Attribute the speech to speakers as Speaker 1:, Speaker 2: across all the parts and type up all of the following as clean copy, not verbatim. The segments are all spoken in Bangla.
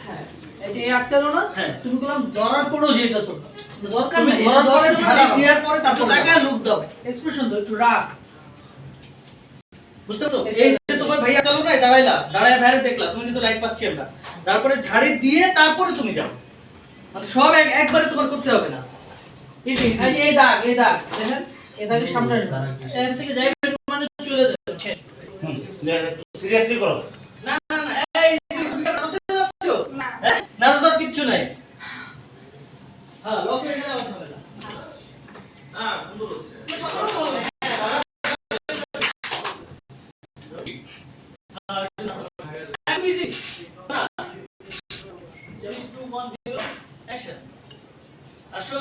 Speaker 1: হ্যাঁ এই যে আটকালো না
Speaker 2: হ্যাঁ
Speaker 1: তুমি বললাম ধরার পরেও যেতেছো দরকার
Speaker 2: তুমি
Speaker 1: নেই
Speaker 2: ধরার পরে ঝাড়ি দেওয়ার পরে
Speaker 1: তারপর
Speaker 2: তারপর
Speaker 1: টাকা লুক দাও এক্সপ্রেশন দাও একটু রাগ
Speaker 2: বুঝতে পারছো? এই যে তোমার ভাইয়া গেল না দাঁড়াইলা দাঁড়ায় বাইরে দেখলা তুমি কিন্তু লাইট পাচ্ছি আমরা তারপরে ঝাড়ি দিয়ে তারপরে তুমি যাও মানে সব একবারে তোমার করতে হবে না ইজি
Speaker 1: এই যে এই দাগ দেখেন এই দাগের সামনে এখান থেকে যাইবেন মানে চলে যাবে
Speaker 3: সিরিয়াসলি করো
Speaker 2: না না না এই তুমি নার্ভাস হয়ে যাচ্ছো হ্যাঁ নার্ভাস কিচ্ছু নাই হ্যাঁ লক হয়ে গেলে আর হবে না হ্যাঁ সুন্দর হচ্ছে আসো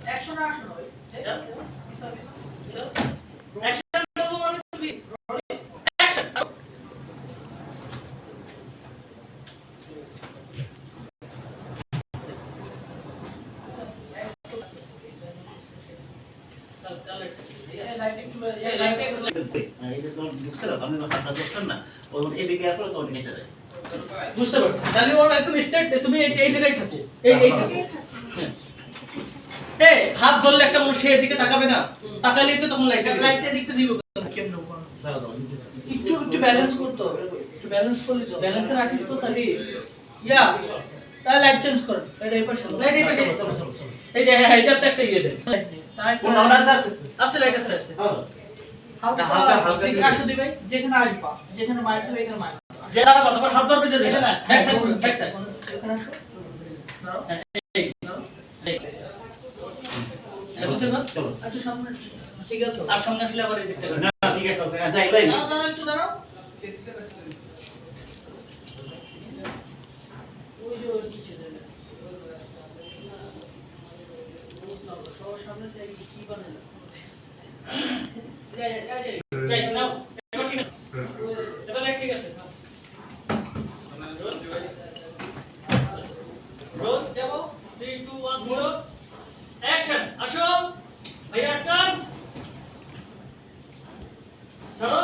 Speaker 1: অ্যাকশন আসো
Speaker 2: অ্যাকশন বলবো মানে তুমি অ্যাকশন
Speaker 1: এই লাইট একটু
Speaker 2: এই লাইটটা একটু
Speaker 3: এই যে তোমার ঢুকছে না আপনি যখন হাতটা ধরছেন না ওই এদিকে আসলে তখন কেটে যায়
Speaker 2: বুঝতে পারছি তাহলে ওর একদম স্ট্রেট তুমি এই জায়গায় থাকো এই থাকো হ্যাঁ এই হাত ধরলে একটা মানুষ সেই দিকে তাকাবে না তাকালেই তো তখন
Speaker 1: লাইটটা দিকতে দিব কেমন একটু একটু ব্যালেন্স করতে হবে একটু ব্যালেন্স করলে তো
Speaker 2: ব্যালেন্সের আর্টিস্ট তো তাহলে
Speaker 1: ইয়া তাহলে লাইট চেঞ্জ করুন এটা এই পাশে
Speaker 2: লাইট এই পাশে এই যে হাইজারটা একটা ইয়ে দেন
Speaker 1: তাই
Speaker 3: কোন আমরা আছে
Speaker 2: আছে লাইট আছে
Speaker 1: হালকা
Speaker 3: হালকা
Speaker 1: দিকে আসো দিবে যেখানে আসবা যেখানে মাইক হবে এখানে মাইক
Speaker 2: যে দাঁড়াবো তোমার হাত ধরবে যে
Speaker 1: এটা না
Speaker 2: ব্যাক থাক
Speaker 1: এখানে আসো দাঁড়াও
Speaker 3: চলো
Speaker 1: আচ্ছা সামনে ঠিক আছে
Speaker 2: আর সামনে আসলে আবার এই দিকটা
Speaker 3: না ঠিক আছে যাই যাই
Speaker 1: দাঁড়াও একটু দাঁড়াও ওই যে ওই কিছু দেবে সবার সামনে চাই কি বানালো
Speaker 2: যাই নাও এবার ঠিক আছে এবার লাইট ঠিক আছে রোল যাবো 3 2 1 0 অ্যাকশন আসো ভাই আটকান চলো